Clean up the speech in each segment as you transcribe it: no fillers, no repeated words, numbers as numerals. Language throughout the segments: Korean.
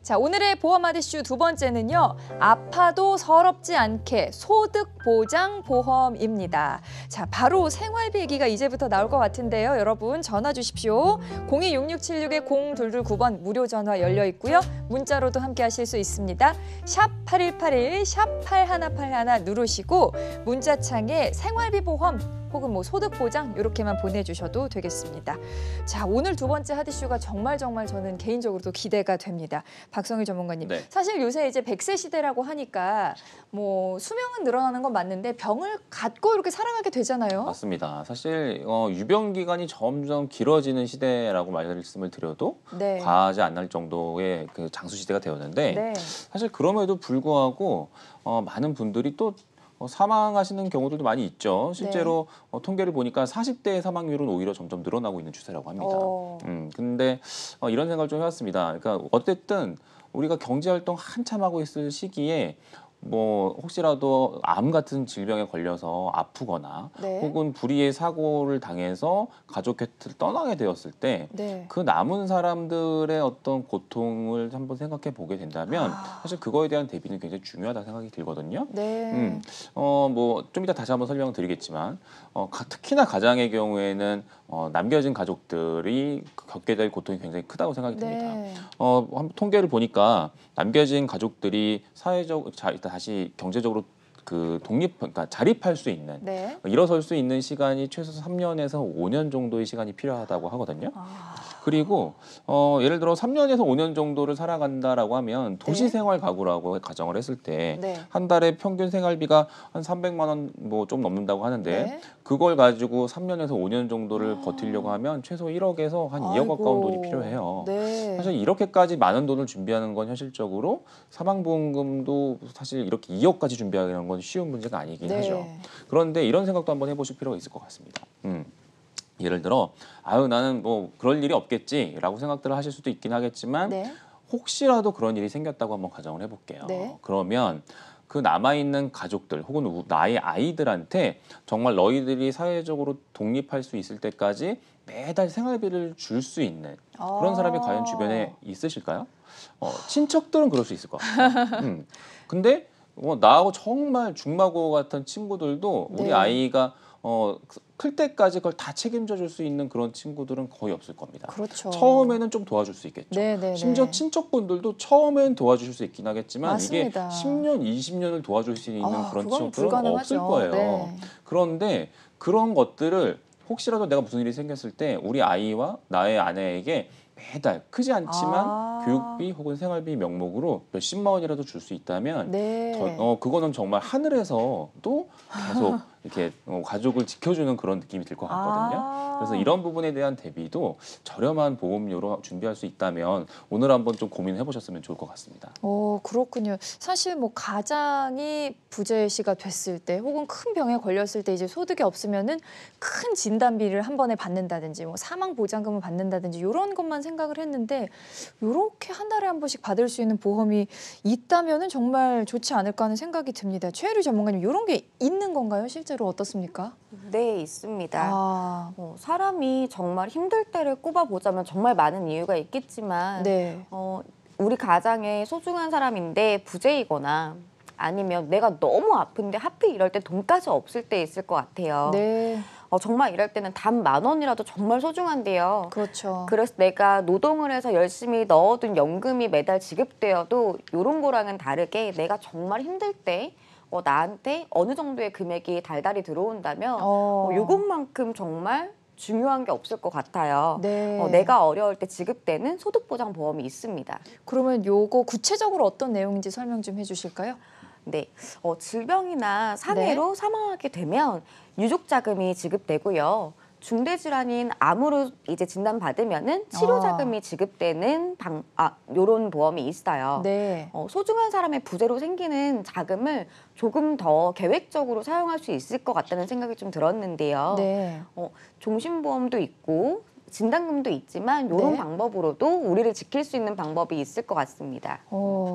자, 오늘의 보험 이슈 두 번째는요. 아파도 서럽지 않게 소득 보장 보험입니다. 자, 바로 생활비 얘기가 이제부터 나올 것 같은데요. 여러분 전화 주십시오. 0266-0229번 무료 전화 열려 있고요. 문자로도 함께 하실 수 있습니다. 샵 8181, 샵 8181 누르시고 문자창에 생활비 보험 혹은 뭐 소득 보장 이렇게만 보내주셔도 되겠습니다. 자, 오늘 두 번째 핫이슈가 정말 저는 개인적으로도 기대가 됩니다. 박성일 전문가님, 네. 사실 요새 이제 100세 시대라고 하니까 뭐 수명은 늘어나는 건 맞는데 병을 갖고 이렇게 살아가게 되잖아요. 맞습니다. 사실 유병 기간이 점점 길어지는 시대라고 말씀을 드려도 네. 과하지 않을 정도의 그 장수 시대가 되었는데 네. 사실 그럼에도 불구하고 많은 분들이 또 사망하시는 경우들도 많이 있죠. 실제로 통계를 보니까 40대의 사망률은 오히려 점점 늘어나고 있는 추세라고 합니다. 근데 이런 생각을 좀 해봤습니다. 그러니까 어쨌든 우리가 경제활동 한참 하고 있을 시기에 뭐 혹시라도 암 같은 질병에 걸려서 아프거나 네. 혹은 불의의 사고를 당해서 가족 곁을 떠나게 되었을 때 그 남은 사람들의 어떤 고통을 한번 생각해 보게 된다면 사실 그거에 대한 대비는 굉장히 중요하다는 생각이 들거든요. 네. 뭐 좀 이따 다시 한번 설명을 드리겠지만 특히나 가장의 경우에는 남겨진 가족들이 겪게 될 고통이 굉장히 크다고 생각이 듭니다. 네. 한번 통계를 보니까 남겨진 가족들이 다시 경제적으로 그러니까 자립할 수 있는, 네. 일어설 수 있는 시간이 최소 3년에서 5년 정도의 시간이 필요하다고 하거든요. 그리고 예를 들어 3년에서 5년 정도를 살아간다라고 하면 도시생활 가구라고 가정을 했을 때 한 달에 평균 생활비가 한 300만 원 뭐 좀 넘는다고 하는데 그걸 가지고 3년에서 5년 정도를 버티려고 하면 최소 1억에서 한 2억 가까운 돈이 필요해요. 네. 사실 이렇게까지 많은 돈을 준비하는 건 현실적으로 사망보험금도 사실 이렇게 2억까지 준비하는 건 쉬운 문제가 아니긴 하죠. 그런데 이런 생각도 한번 해보실 필요가 있을 것 같습니다. 예를 들어 나는 뭐 그럴 일이 없겠지라고 생각들을 하실 수도 있긴 하겠지만 혹시라도 그런 일이 생겼다고 한번 가정을 해볼게요. 그러면 그 남아있는 가족들 혹은 나의 아이들한테 정말 너희들이 사회적으로 독립할 수 있을 때까지 매달 생활비를 줄 수 있는 그런 사람이 과연 주변에 있으실까요? 친척들은 그럴 수 있을 것 같아요. 근데 나하고 정말 중마고 같은 친구들도 우리 아이가 클 때까지 그걸 다 책임져 줄 수 있는 그런 친구들은 거의 없을 겁니다. 그렇죠. 처음에는 좀 도와줄 수 있겠죠. 심지어 친척분들도 처음엔 도와주실 수 있긴 하겠지만 맞습니다. 이게 10년, 20년을 도와줄 수 있는 그런 친척들은 불가능하죠. 없을 거예요. 그런데 그런 것들을 혹시라도 내가 무슨 일이 생겼을 때 우리 아이와 나의 아내에게 매달 크지 않지만 교육비 혹은 생활비 명목으로 몇십만 원이라도 줄 수 있다면 그거는 정말 하늘에서도 계속 이렇게 가족을 지켜주는 그런 느낌이 들 것 같거든요. 그래서 이런 부분에 대한 대비도 저렴한 보험료로 준비할 수 있다면 오늘 한번 좀 고민해 보셨으면 좋을 것 같습니다. 그렇군요. 사실 뭐 가장이 부재시가 됐을 때 혹은 큰 병에 걸렸을 때 이제 소득이 없으면은 큰 진단비를 한 번에 받는다든지 뭐 사망 보장금을 받는다든지 이런 것만 생각을 했는데 이렇게 한 달에 한 번씩 받을 수 있는 보험이 있다면은 정말 좋지 않을까 하는 생각이 듭니다. 최혜류 전문가님, 이런 게 있는 건가요? 실제로 어떻습니까? 네, 있습니다. 사람이 정말 힘들 때를 꼽아보자면 정말 많은 이유가 있겠지만 우리 가장의 소중한 사람인데 부재이거나 아니면 내가 너무 아픈데 하필 이럴 때 돈까지 없을 때 있을 것 같아요. 정말 이럴 때는 단 10,000원이라도 정말 소중한데요. 그렇죠. 그래서 내가 노동을 해서 열심히 넣어둔 연금이 매달 지급되어도 이런 거랑은 다르게 내가 정말 힘들 때 나한테 어느 정도의 금액이 달달이 들어온다면 이것만큼 정말 중요한 게 없을 것 같아요. 내가 어려울 때 지급되는 소득보장보험이 있습니다. 그러면 요거 구체적으로 어떤 내용인지 설명 좀 해주실까요? 네, 질병이나 상해로 사망하게 되면 유족자금이 지급되고요. 중대질환인 암으로 이제 진단받으면은 치료자금이 지급되는 요런 보험이 있어요. 소중한 사람의 부재로 생기는 자금을 조금 더 계획적으로 사용할 수 있을 것 같다는 생각이 좀 들었는데요. 종신보험도 있고 진단금도 있지만 이런 네. 방법으로도 우리를 지킬 수 있는 방법이 있을 것 같습니다.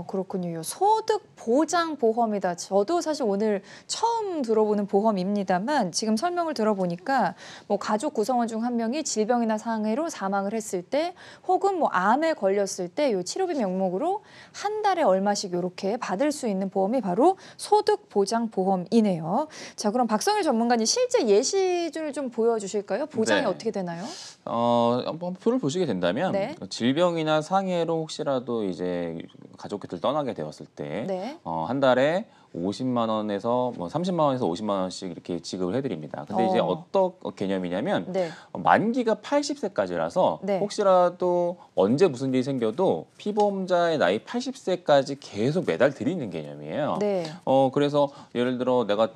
그렇군요. 소득 보장 보험이다. 저도 사실 오늘 처음 들어보는 보험입니다만 지금 설명을 들어보니까 뭐 가족 구성원 중 한 명이 질병이나 상해로 사망을 했을 때 혹은 뭐 암에 걸렸을 때 요 치료비 명목으로 한 달에 얼마씩 이렇게 받을 수 있는 보험이 바로 소득 보장 보험이네요. 자, 그럼 박성일 전문가님 실제 예시를 좀 보여주실까요? 보장이 네. 어떻게 되나요? 한번 표를 보시게 된다면 네. 질병이나 상해로 혹시라도 이제 가족들 떠나게 되었을 때 네. 한 달에 50만 원에서 뭐 30만 원에서 50만 원씩 이렇게 지급을 해드립니다. 근데 이제 어떤 개념이냐면 네. 만기가 80세까지라서 네. 혹시라도 언제 무슨 일이 생겨도 피보험자의 나이 80세까지 계속 매달 드리는 개념이에요. 네. 그래서 예를 들어 내가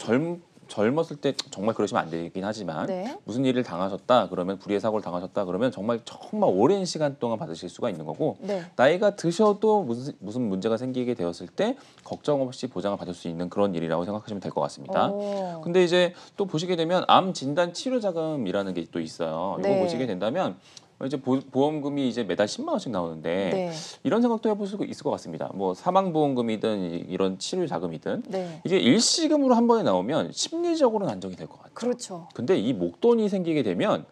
젊었을 때 정말 그러시면 안 되긴 하지만 네. 무슨 일을 당하셨다 그러면 불의의 사고를 당하셨다 그러면 정말 오랜 시간 동안 받으실 수가 있는 거고 네. 나이가 드셔도 무슨 문제가 생기게 되었을 때 걱정 없이 보장을 받을 수 있는 그런 일이라고 생각하시면 될 것 같습니다. 근데 이제 또 보시게 되면 암 진단 치료 자금이라는 게 또 있어요. 이거 네. 보시게 된다면 이제 보험금이 이제 매달 10만 원씩 나오는데 네. 이런 생각도 해볼 수 있을 것 같습니다. 뭐 사망보험금이든 이런 치료 자금이든 네. 이게 일시금으로 한 번에 나오면 심리적으로는 안정이 될 것 같아요. 그렇죠. 근데 이 목돈이 생기게 되면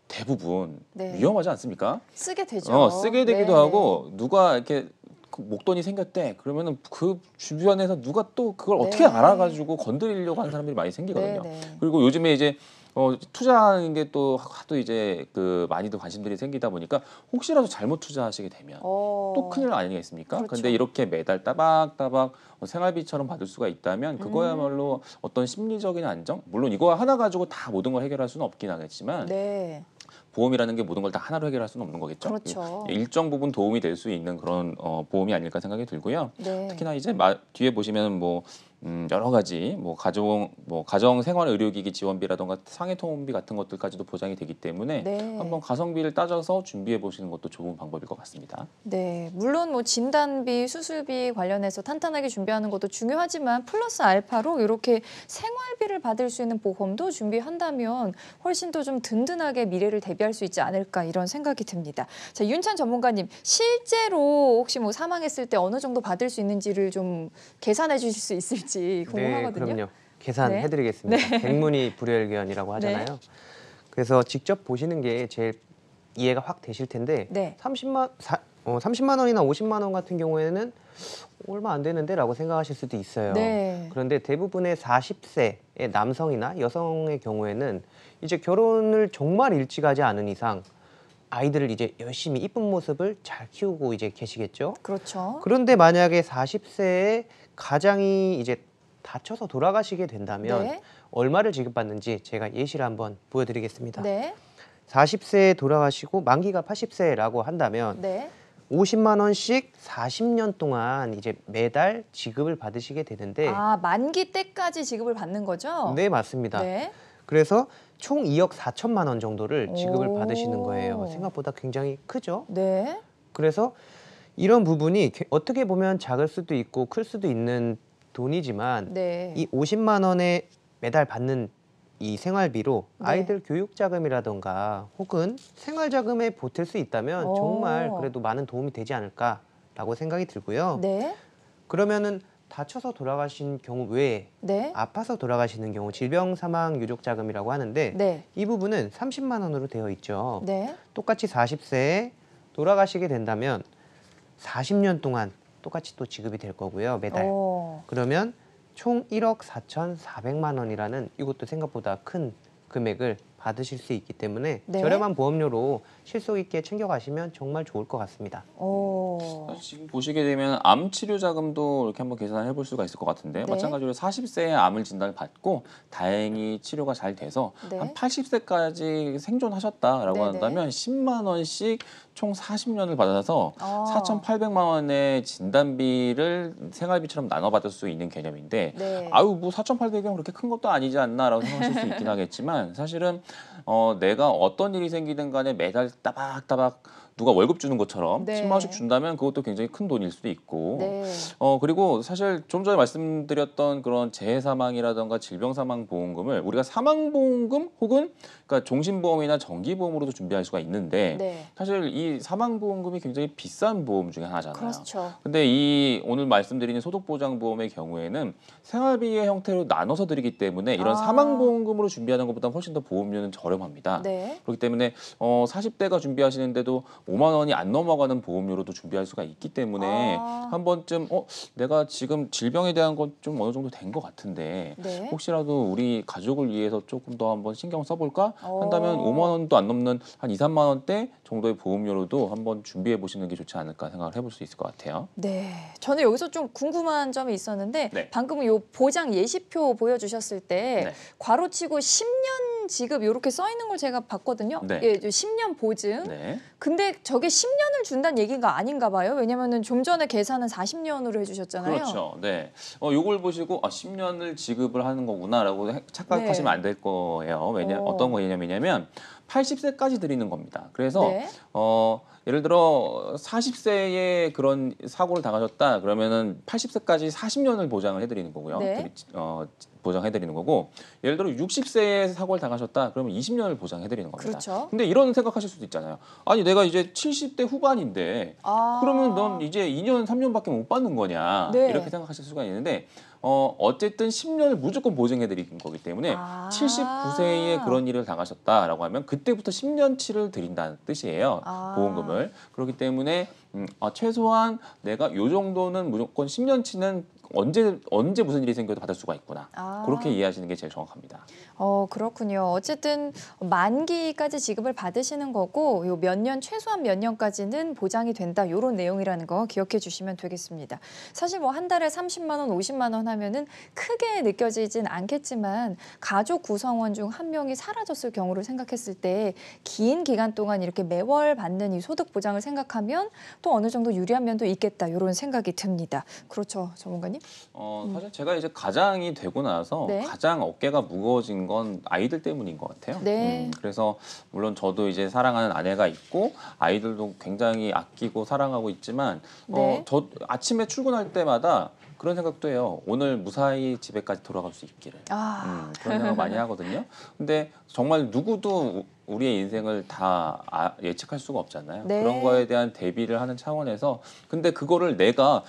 대부분 네. 위험하지 않습니까? 쓰게 되죠. 쓰게 되기도 네, 하고 누가 이렇게 그 목돈이 생겼대 그러면은 그 주변에서 누가 또 그걸 어떻게 네. 알아가지고 건드리려고 하는 사람들이 많이 생기거든요. 네, 네. 그리고 요즘에 이제 투자하는 게 또 하도 이제 그 많이들 관심들이 생기다 보니까 혹시라도 잘못 투자하시게 되면 또 큰일 아니겠습니까? 그렇죠. 근데 이렇게 매달 따박따박 생활비처럼 받을 수가 있다면 그거야말로 어떤 심리적인 안정? 물론 이거 하나 가지고 다 모든 걸 해결할 수는 없긴 하겠지만 네. 보험이라는 게 모든 걸 다 하나로 해결할 수는 없는 거겠죠. 그렇죠. 일정 부분 도움이 될 수 있는 그런 보험이 아닐까 생각이 들고요. 네. 특히나 이제 뒤에 보시면 뭐 여러 가지 뭐 가정 생활 의료기기 지원비라던가 상해 통원비 같은 것들까지도 보장이 되기 때문에 네. 한번 가성비를 따져서 준비해 보시는 것도 좋은 방법일 것 같습니다. 네, 물론 뭐 진단비, 수술비 관련해서 탄탄하게 준비하는 것도 중요하지만 플러스 알파로 이렇게 생활비를 받을 수 있는 보험도 준비한다면 훨씬 더 좀 든든하게 미래를 대비할 수 있지 않을까 이런 생각이 듭니다. 자, 윤찬 전문가님, 실제로 혹시 뭐 사망했을 때 어느 정도 받을 수 있는지를 좀 계산해 주실 수 있을지 궁금하거든요. 네, 그럼요. 계산해드리겠습니다. 네. 백문이 불여일견이라고 하잖아요. 네. 그래서 직접 보시는 게 제일 이해가 확 되실 텐데 네. 30만 원이나 50만 원 같은 경우에는 얼마 안 되는데 라고 생각하실 수도 있어요. 네. 그런데 대부분의 40세의 남성이나 여성의 경우에는 이제 결혼을 정말 일찍 하지 않은 이상 아이들을 이제 열심히 이쁜 모습을 잘 키우고 이제 계시겠죠. 그렇죠. 그런데 만약에 40세에 가장이 이제 다쳐서 돌아가시게 된다면 네. 얼마를 지급받는지 제가 예시를 한번 보여드리겠습니다. 네. 40세에 돌아가시고 만기가 80세라고 한다면 네. 50만 원씩 40년 동안 이제 매달 지급을 받으시게 되는데 만기 때까지 지급을 받는 거죠? 네, 맞습니다. 네. 그래서 총 2억 4천만 원 정도를 지급을 오. 받으시는 거예요. 생각보다 굉장히 크죠? 네. 그래서 이런 부분이 어떻게 보면 작을 수도 있고 클 수도 있는 돈이지만 네. 이 50만 원에 매달 받는 이 생활비로 네. 아이들 교육 자금이라던가 혹은 생활 자금에 보탤 수 있다면 정말 그래도 많은 도움이 되지 않을까라고 생각이 들고요. 네. 그러면은 다쳐서 돌아가신 경우 외에 네. 아파서 돌아가시는 경우 질병 사망 유족 자금이라고 하는데 네. 이 부분은 30만 원으로 되어 있죠. 네. 똑같이 40세에 돌아가시게 된다면 40년 동안 똑같이 또 지급이 될 거고요. 매달. 그러면 총 1억 4,400만 원이라는 이것도 생각보다 큰 금액을 받으실 수 있기 때문에 네. 저렴한 보험료로 실속 있게 챙겨가시면 정말 좋을 것 같습니다. 사실 지금 보시게 되면 암 치료 자금도 이렇게 한번 계산해 볼 수가 있을 것 같은데 네. 마찬가지로 40세에 암을 진단을 받고 다행히 치료가 잘 돼서 네. 한 80세까지 생존하셨다라고 네네. 한다면 10만 원씩 총 40년을 받아서 4,800만 원의 진단비를 생활비처럼 나눠 받을 수 있는 개념인데 네. 뭐 4,800원 그렇게 큰 것도 아니지 않나라고 생각하실 수 있긴 하겠지만 사실은 내가 어떤 일이 생기든 간에 매달 따박따박 누가 월급 주는 것처럼 네. 10만 원씩 준다면 그것도 굉장히 큰 돈일 수도 있고 네. 그리고 사실 좀 전에 말씀드렸던 그런 재해 사망이라든가 질병 사망 보험금을 우리가 사망 보험금 혹은 그러니까 종신보험이나 정기보험으로도 준비할 수가 있는데 네. 사실 이 사망 보험금이 굉장히 비싼 보험 중에 하나잖아요. 그렇죠. 근데 이 오늘 말씀드리는 소득보장보험의 경우에는 생활비의 형태로 나눠서 드리기 때문에 이런 사망보험금으로 준비하는 것보다 훨씬 더 보험료는 저렴합니다. 네. 그렇기 때문에 40대가 준비하시는데도 5만 원이 안 넘어가는 보험료로도 준비할 수가 있기 때문에 한 번쯤 내가 지금 질병에 대한 건 좀 어느 정도 된 것 같은데 네. 혹시라도 우리 가족을 위해서 조금 더 한번 신경 써볼까 한다면 5만 원도 안 넘는 한 2, 3만 원대 정도의 보험료로도 한번 준비해 보시는 게 좋지 않을까 생각을 해볼 수 있을 것 같아요. 네, 저는 여기서 좀 궁금한 점이 있었는데 네. 방금 요 보장 예시표 보여주셨을 때 네. 괄호치고 10년 지급 이렇게 써 있는 걸 제가 봤거든요. 네. 예, 10년 보증. 네. 근데 저게 10년을 준다는 얘기가 아닌가 봐요. 왜냐면은 좀 전에 계산은 40년으로 해주셨잖아요. 그렇죠. 네. 요걸 보시고 10년을 지급을 하는 거구나라고 착각하시면 네. 안 될 거예요. 어떤 거냐면 80세까지 드리는 겁니다. 그래서 네. 예를 들어 40세에 그런 사고를 당하셨다 그러면은 80세까지 40년을 보장을 해드리는 거고요. 네. 보장해드리는 거고 예를 들어 60세에 사고를 당하셨다 그러면 20년을 보장해드리는 겁니다. 그렇죠. 근데 이런 생각하실 수도 있잖아요. 아니 내가 이제 70대 후반인데 그러면 넌 이제 2년 3년밖에 못 받는 거냐 네. 이렇게 생각하실 수가 있는데 어쨌든 10년을 무조건 보증해드리는 거기 때문에 79세에 그런 일을 당하셨다라고 하면 그때부터 10년치를 드린다는 뜻이에요. 보험금을. 그렇기 때문에 최소한 내가 요 정도는 무조건 10년치는 언제 무슨 일이 생겨도 받을 수가 있구나. 그렇게 이해하시는 게 제일 정확합니다. 그렇군요. 어쨌든 만기까지 지급을 받으시는 거고 요 몇 년 최소한 몇 년까지는 보장이 된다. 이런 내용이라는 거 기억해 주시면 되겠습니다. 사실 뭐 한 달에 30만 원, 50만 원 하면은 크게 느껴지진 않겠지만 가족 구성원 중 한 명이 사라졌을 경우를 생각했을 때 긴 기간 동안 이렇게 매월 받는 이 소득 보장을 생각하면 또 어느 정도 유리한 면도 있겠다. 이런 생각이 듭니다. 그렇죠, 전문가님? 사실 제가 이제 가장이 되고 나서 네. 가장 어깨가 무거워진 건 아이들 때문인 것 같아요. 네. 그래서 물론 저도 이제 사랑하는 아내가 있고 아이들도 굉장히 아끼고 사랑하고 있지만 네. 저 아침에 출근할 때마다 그런 생각도 해요. 오늘 무사히 집에까지 돌아갈 수 있기를. 그런 생각 많이 하거든요. 근데 정말 누구도 우리의 인생을 다 예측할 수가 없잖아요. 네. 그런 거에 대한 대비를 하는 차원에서 근데 그거를 내가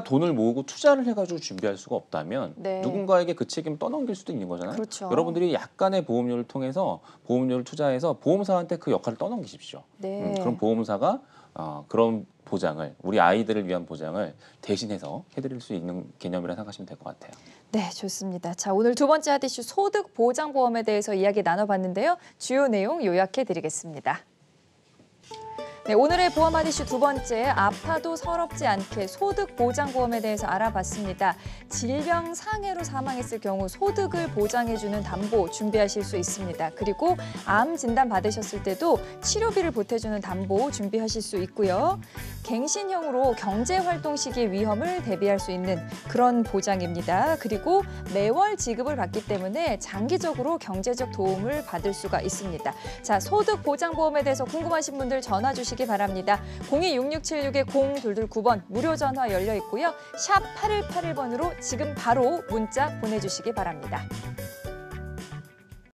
돈을 모으고 투자를 해가지고 준비할 수가 없다면 네. 누군가에게 그 책임을 떠넘길 수도 있는 거잖아요. 그렇죠. 여러분들이 약간의 보험료를 통해서 보험료를 투자해서 보험사한테 그 역할을 떠넘기십시오. 네. 그럼 보험사가 그런 보장을 우리 아이들을 위한 보장을 대신해서 해드릴 수 있는 개념이라 생각하시면 될 것 같아요. 네, 좋습니다. 자, 오늘 두 번째 핫이슈 소득 보장 보험에 대해서 이야기 나눠봤는데요. 주요 내용 요약해 드리겠습니다. 네, 오늘의 보험 핫이슈 두 번째, 아파도 서럽지 않게 소득 보장 보험에 대해서 알아봤습니다. 질병 상해로 사망했을 경우 소득을 보장해주는 담보 준비하실 수 있습니다. 그리고 암 진단 받으셨을 때도 치료비를 보태주는 담보 준비하실 수 있고요. 갱신형으로 경제활동 시기 위험을 대비할 수 있는 그런 보장입니다. 그리고 매월 지급을 받기 때문에 장기적으로 경제적 도움을 받을 수가 있습니다. 자, 소득 보장 보험에 대해서 궁금하신 분들 전화 주시기 바랍니다. 02-6676-0229번 무료 전화 열려 있고요. 샵 8181번으로 지금 바로 문자 보내주시기 바랍니다.